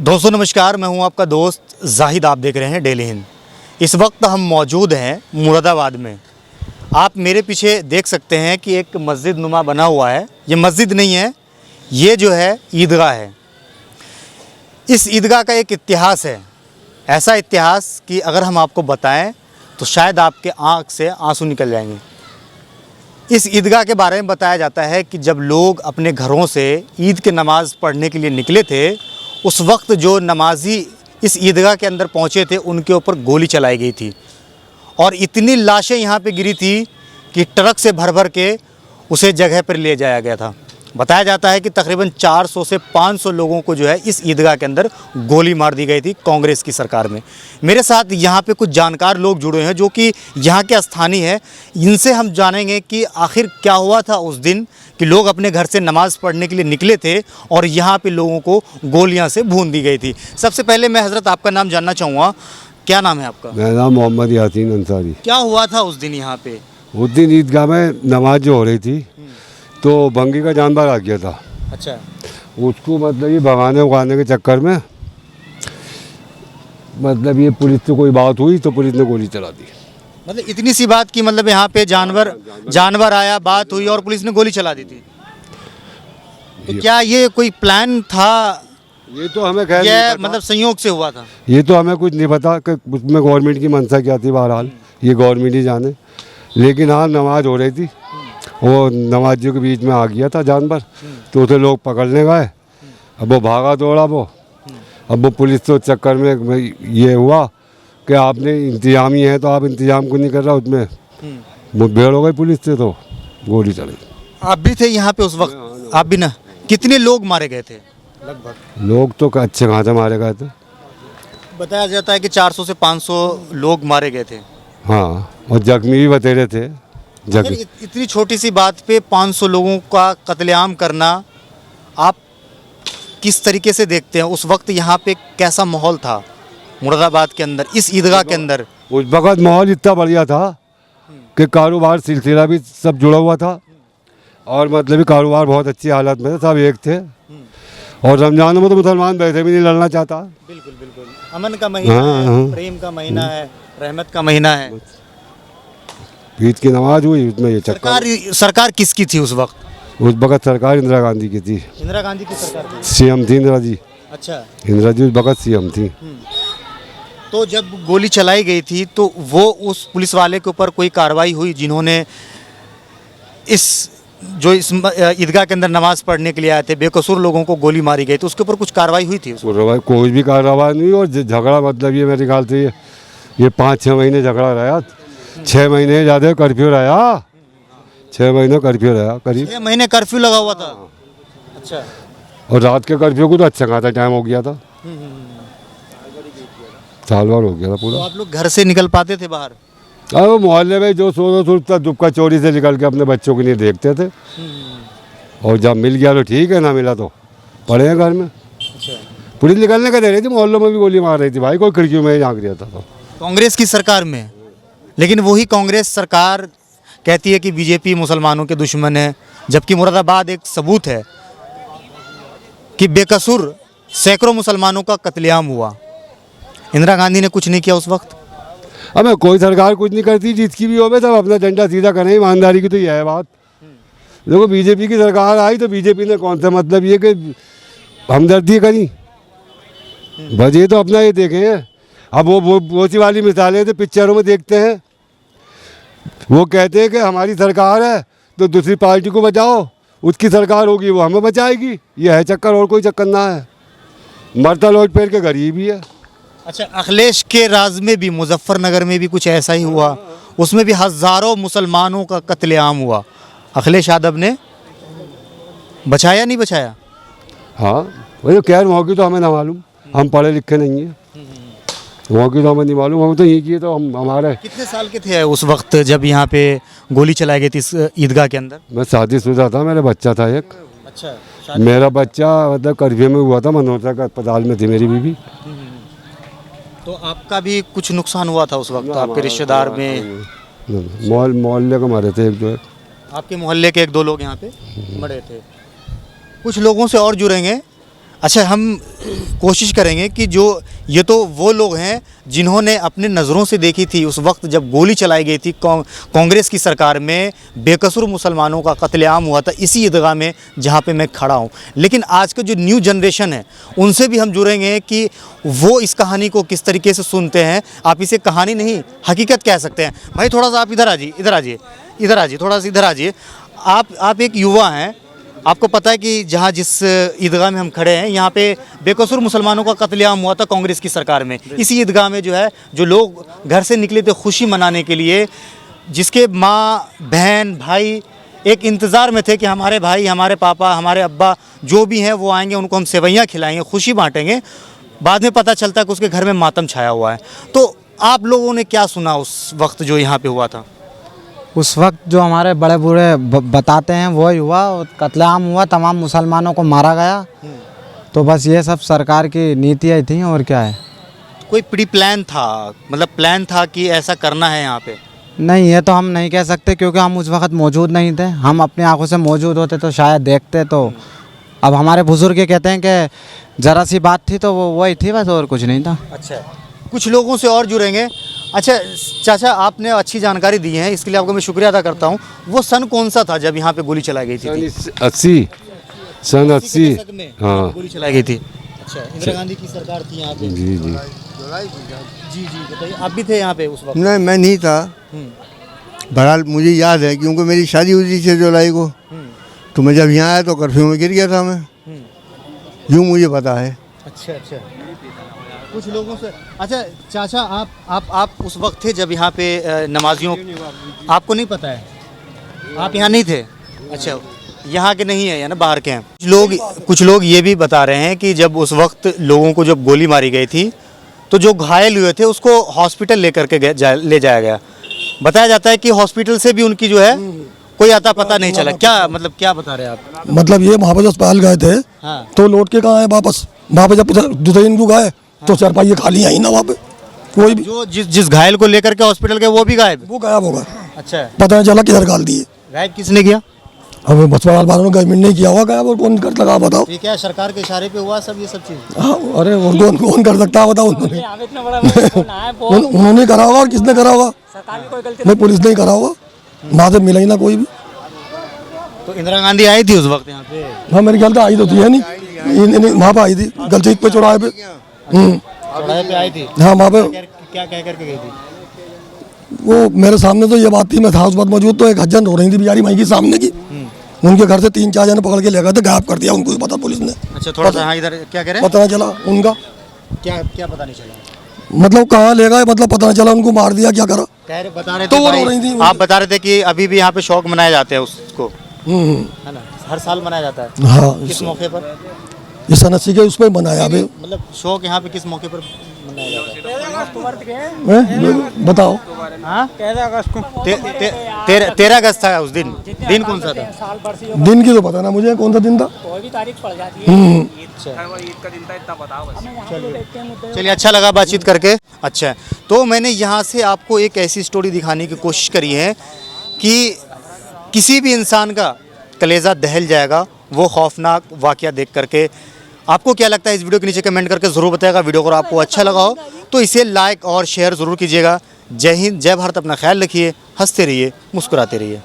दोस्तों नमस्कार, मैं हूं आपका दोस्त जाहिद। आप देख रहे हैं डेली हिंद। इस वक्त हम मौजूद हैं मुरादाबाद में। आप मेरे पीछे देख सकते हैं कि एक मस्जिद नुमा बना हुआ है। ये मस्जिद नहीं है, ये जो है ईदगाह है। इस ईदगाह का एक इतिहास है, ऐसा इतिहास कि अगर हम आपको बताएं तो शायद आपके आँख से आंसू निकल जाएंगे। इस ईदगाह के बारे में बताया जाता है कि जब लोग अपने घरों से ईद की नमाज़ पढ़ने के लिए निकले थे, उस वक्त जो नमाजी इस ईदगाह के अंदर पहुंचे थे उनके ऊपर गोली चलाई गई थी और इतनी लाशें यहाँ पे गिरी थी कि ट्रक से भर भर के उसे जगह पर ले जाया गया था। बताया जाता है कि तकरीबन 400 से 500 लोगों को जो है इस ईदगाह के अंदर गोली मार दी गई थी कांग्रेस की सरकार में। मेरे साथ यहाँ पे कुछ जानकार लोग जुड़े हैं जो कि यहाँ के स्थानीय हैं। इनसे हम जानेंगे कि आखिर क्या हुआ था उस दिन कि लोग अपने घर से नमाज़ पढ़ने के लिए निकले थे और यहाँ पे लोगों को गोलियाँ से भून दी गई थी। सबसे पहले मैं हज़रत आपका नाम जानना चाहूँगा, क्या नाम है आपका? मेरा नाम मोहम्मद यासीन अंसारी। क्या हुआ था उस दिन यहाँ पे? उस दिन ईदगाह में नमाज जो हो रही थी तो बंगी का जानवर आ गया था। अच्छा। उसको मतलब ये भगाने उगाने के चक्कर में मतलब ये पुलिस से कोई बात हुई तो पुलिस ने गोली चला दी। मतलब इतनी सी बात कि मतलब यहाँ पे जानवर आया, बात हुई और पुलिस ने गोली चला दी थी। तो क्या ये कोई प्लान था? ये तो हमें खैर ये मतलब संयोग से हुआ था? ये तो हमें कुछ नहीं पता कि उसमें गवर्नमेंट की मंशा क्या थी। बहरहाल ये गवर्नमेंट ही जाने। लेकिन हाँ, नमाज हो रही थी, वो नमाजियों के बीच में आ गया था जानवर, तो उसे लोग पकड़ने गए। अब वो भागा दौड़ा वो। अब वो पुलिस तो चक्कर में ये हुआ कि आपने इंतजाम ही है तो आप इंतजाम को नहीं कर रहा, उसमें मुठभेड़ हो गई पुलिस से तो गोली चली। आप भी थे यहाँ पे उस वक्त? आप भी ना? कितने लोग मारे गए थे लगभग? लोग तो अच्छे खासे मारे गए थे। बताया जाता है कि 400 से 500 लोग मारे गए थे। हाँ, और जख्मी भी बतेरे थे। इतनी छोटी सी बात पे 500 लोगों का कत्लेआम करना आप किस तरीके से देखते हैं? उस वक्त यहाँ पे कैसा माहौल था मुरादाबाद के अंदर, इस ईदगाह के अंदर? उस वक्त माहौल इतना बढ़िया था कि कारोबार सिलसिला भी सब जुड़ा हुआ था और मतलब कारोबार बहुत अच्छी हालत में था, सब एक थे। और रमजान में तो मुसलमान वैसे भी नहीं लड़ना चाहता। बिल्कुल बिल्कुल, अमन का महीना है, प्रेम का महीना है, रहमत का महीना है। ईद की नमाज हुई, उसमें ये सरकार किसकी थी उस वक्त? उस वक्त सरकार इंदिरा गांधी की थी। इंदिरा गांधी की सरकार थी? सीएम थी इंदिरा जी। अच्छा। इंदिरा जी उस वक्त सीएम थी। तो जब गोली चलाई गई थी तो वो उस पुलिस वाले के ऊपर कोई कार्रवाई हुई जिन्होंने इस ईदगाह के अंदर नमाज पढ़ने के लिए आए थे, बेकसूर लोगों को गोली मारी गई, तो उसके ऊपर कुछ कार्रवाई हुई थी? कोई भी कार्रवाई नहीं। और झगड़ा मतलब ये मेरे ख्याल से ये 5-6 महीने झगड़ा रहा। 6 महीने ज़्यादा कर्फ्यू रहा। 6 महीने कर्फ्यू रहा करीब। 6 महीने कर्फ्यू लगा हुआ था? अच्छा। और रात के कर्फ्यू को तो अच्छा खासा टाइम हो गया था, साल भर हो गया था पूरा। तो आप लोग घर से निकल पाते थे बाहर? वो मोहल्ले में जो सोचता दुबका चोरी से निकल के अपने बच्चों के लिए देखते थे। और जब मिल गया तो ठीक है, ना मिला तो पड़े हैं घर में। अच्छा। पुलिस निकलने का दे रही थी, मोहल्लों में भी गोली मार रही थी भाई, कोई खिड़कियों में झांक रहा था। तो कांग्रेस की सरकार में, लेकिन वही कांग्रेस सरकार कहती है कि बीजेपी मुसलमानों के दुश्मन है, जबकि मुरादाबाद एक सबूत है कि बेकसूर सैकड़ों मुसलमानों का कत्लेआम हुआ। इंदिरा गांधी ने कुछ नहीं किया उस वक्त? हमें कोई सरकार कुछ नहीं करती, जिसकी भी हो तब अपना डंडा सीधा करें, ईमानदारी की तो यह है बात। देखो बीजेपी की सरकार आई तो बीजेपी ने कौन सा मतलब ये कि हमदर्दी करी, बस ये तो अपना ये देखे हैं। अब वो सी वाली मिसालें तो पिक्चरों में देखते हैं, वो कहते हैं कि हमारी सरकार है तो दूसरी पार्टी को बचाओ, उसकी सरकार होगी वो हमें बचाएगी। ये है चक्कर, और कोई चक्कर ना है। मरता लौट फेर के गरीब ही है। अच्छा, अखिलेश के राज में भी मुजफ्फरनगर में भी कुछ ऐसा ही हुआ, उसमें भी हज़ारों मुसलमानों का कत्लेआम हुआ। अखिलेश यादव ने बचाया नहीं बचाया? हाँ वही तो खैर, वहाँ की तो हमें ना मालूम, हम पढ़े लिखे नहीं हैं, वहाँ की तो हमें नहीं मालूम। हम तो यही किए तो हम हमारे। कितने साल के थे उस वक्त जब यहाँ पे गोली चलाई गई थी इस ईदगाह के अंदर? मैं शादीशुदा था, मेरा बच्चा था एक। अच्छा। मेरा बच्चा मतलब कर्फ्यू में हुआ था, मनोहरा का अस्पताल में थी मेरी बीवी। तो आपका भी कुछ नुकसान हुआ था उस वक्त? आपके रिश्तेदार में मोहल्ले को मारे थे एक दो। आपके मोहल्ले के 1-2 लोग यहाँ पे मरे थे। कुछ लोगों से और जुड़ेंगे। अच्छा, हम कोशिश करेंगे कि जो ये तो वो लोग हैं जिन्होंने अपने नज़रों से देखी थी उस वक्त जब गोली चलाई गई थी कांग्रेस की सरकार में, बेकसूर मुसलमानों का कत्लेआम हुआ था इसी ईदगाह में जहाँ पे मैं खड़ा हूँ। लेकिन आज का जो न्यू जनरेशन है उनसे भी हम जुड़ेंगे कि वो इस कहानी को किस तरीके से सुनते हैं। आप इसे कहानी नहीं हकीकत कह सकते हैं। भाई थोड़ा सा आप इधर आ जाइए, इधर आ जाइए, इधर आ जाइए, थोड़ा सा इधर आ जाइए। आप एक युवा हैं, आपको पता है कि जहाँ जिस ईदगाह में हम खड़े हैं यहाँ पे बेकसूर मुसलमानों का कत्लेआम हुआ था कांग्रेस की सरकार में। इसी ईदगाह में जो है जो लोग घर से निकले थे खुशी मनाने के लिए, जिसके माँ बहन भाई एक इंतज़ार में थे कि हमारे भाई, हमारे पापा, हमारे अब्बा जो भी हैं वो आएंगे, उनको हम सेवैयाँ खिलाएंगे, खुशी बांटेंगे। बाद में पता चलता है कि उसके घर में मातम छाया हुआ है। तो आप लोगों ने क्या सुना उस वक्त जो यहाँ पे हुआ था? उस वक्त जो हमारे बड़े बूढ़े बताते हैं वही हुआ, कत्लेआम हुआ, तमाम मुसलमानों को मारा गया। तो बस ये सब सरकार की नीतियाँ थी और क्या है। कोई प्री प्लान था, मतलब प्लान था कि ऐसा करना है यहाँ पे? नहीं, ये तो हम नहीं कह सकते क्योंकि हम उस वक्त मौजूद नहीं थे। हम अपनी आंखों से मौजूद होते तो शायद देखते। तो अब हमारे बुजुर्ग ये कहते हैं कि ज़रा सी बात थी तो वो वही थी बस, और कुछ नहीं था। अच्छा, कुछ लोगों से और जुड़ेंगे। अच्छा चाचा, आपने अच्छी जानकारी दी है, इसके लिए आपको मैं शुक्रिया अदा करता हूँ। वो सन कौन सा था जब यहाँ पे गोली चलाई गई थी? सन 80 हाँ गोली चलाई गई थी। अच्छा, इंदिरा गांधी की सरकार थी यहाँ पे? जी जी जी जी, बताइए, आप भी थे यहाँ पे उस वक्त? नहीं, मैं नहीं था। बहरहाल मुझे याद है क्योंकि मेरी शादी हुई थी 6 जुलाई को। तो मैं जब यहाँ आया तो कर्फ्यू में गिर गया था मैं, यूँ मुझे पता है। अच्छा अच्छा, कुछ लोगों से। अच्छा चाचा, आप उस वक्त थे जब यहाँ पे नमाजियों, आपको नहीं पता है? आप यहाँ नहीं थे? अच्छा, यहाँ के नहीं है या ना बाहर के हैं? कुछ लोग ये भी बता रहे हैं कि जब उस वक्त लोगों को जब गोली मारी गई थी तो जो घायल हुए थे उसको हॉस्पिटल लेकर के ले जाया गया। बताया जाता है कि हॉस्पिटल से भी उनकी जो है कोई आता पता नहीं चला। क्या मतलब, क्या बता रहे हैं आप? मतलब ये वहाँ पे अस्पताल गए थे। हाँ। तो लौट के कहाँ आए वापस? वहाँ पे जब दूसरे दिन को गए तो चारपाई खाली आई ना वहाँ पे कोई भी। जो जिस घायल को लेकर के हॉस्पिटल गए वो भी गायब? वो गायब होगा। अच्छा, पता नहीं चला किधर गाल दिए। गायब किसने किया? अब अस्पताल वालों ने गवर्नमेंट नहीं किया होगा गायब, और कौन कर लगा बताओ? ठीक है, सरकार के इशारे पे हुआ सब ये सब चीज़। हाँ, अरे वो कौन कर सकता है बताओ? उन्होंने करा होगा और किसने करा होगा? नहीं, पुलिस ने करा होगा, वहाँ से मिला ही ना कोई भी। तो इंदिरा गांधी आई थी उस वक्त यहाँ पे? हाँ, मेरे ख्याल से आई तो थी है नहीं, वहाँ पे आई थी गलचीत पे, चौराहे पे। चौराहे पे आई थी? हाँ, वहाँ पे क्या कह करके गई थी? वो मेरे सामने तो ये बात थी, मैं था उस वक्त मौजूद, तो एक हज्जन रो रही थी बेचारी वहीं की सामने की। उनके घर से 3-4 जने पकड़ के ले गए थे, गायब कर दिया उनको, पता पुलिस ने। अच्छा, थोड़ा सा हाँ इधर क्या कह रहे हैं? पता नहीं चला उनका, क्या पता नहीं चला? मतलब कहाँ ले गए, मतलब पता नहीं चला, उनको मार दिया, क्या करा? बता रहे थे तो वो भाई, रो रही थी। आप बता रहे थे कि अभी भी यहाँ पे शौक मनाए जाते हैं उसको, है ना? हर साल मनाया जाता है। हाँ, किस मौके पर? ये सन 80 के उस पर बनाया अभी। मतलब शौक यहाँ पे किस मौके पर मनाया जाता है? बताओ। हाँ, 13 अगस्त था उस दिन। दिन कौन सा था? दिन की तो पता ना मुझे कौन सा दिन था। कोई भी तारीख पड़ जाती है। चलिए, अच्छा लगा बातचीत करके। अच्छा, तो मैंने यहाँ से आपको एक ऐसी स्टोरी दिखाने की कोशिश करी है कि किसी भी इंसान का कलेजा दहल जाएगा वो खौफनाक वाक़या देख करके। आपको क्या लगता है इस वीडियो के नीचे कमेंट करके ज़रूर बताइएगा। वीडियो अगर आपको अच्छा लगा हो तो इसे लाइक और शेयर ज़रूर कीजिएगा। जय हिंद, जय भारत, अपना ख्याल रखिए, हंसते रहिए, मुस्कुराते रहिए।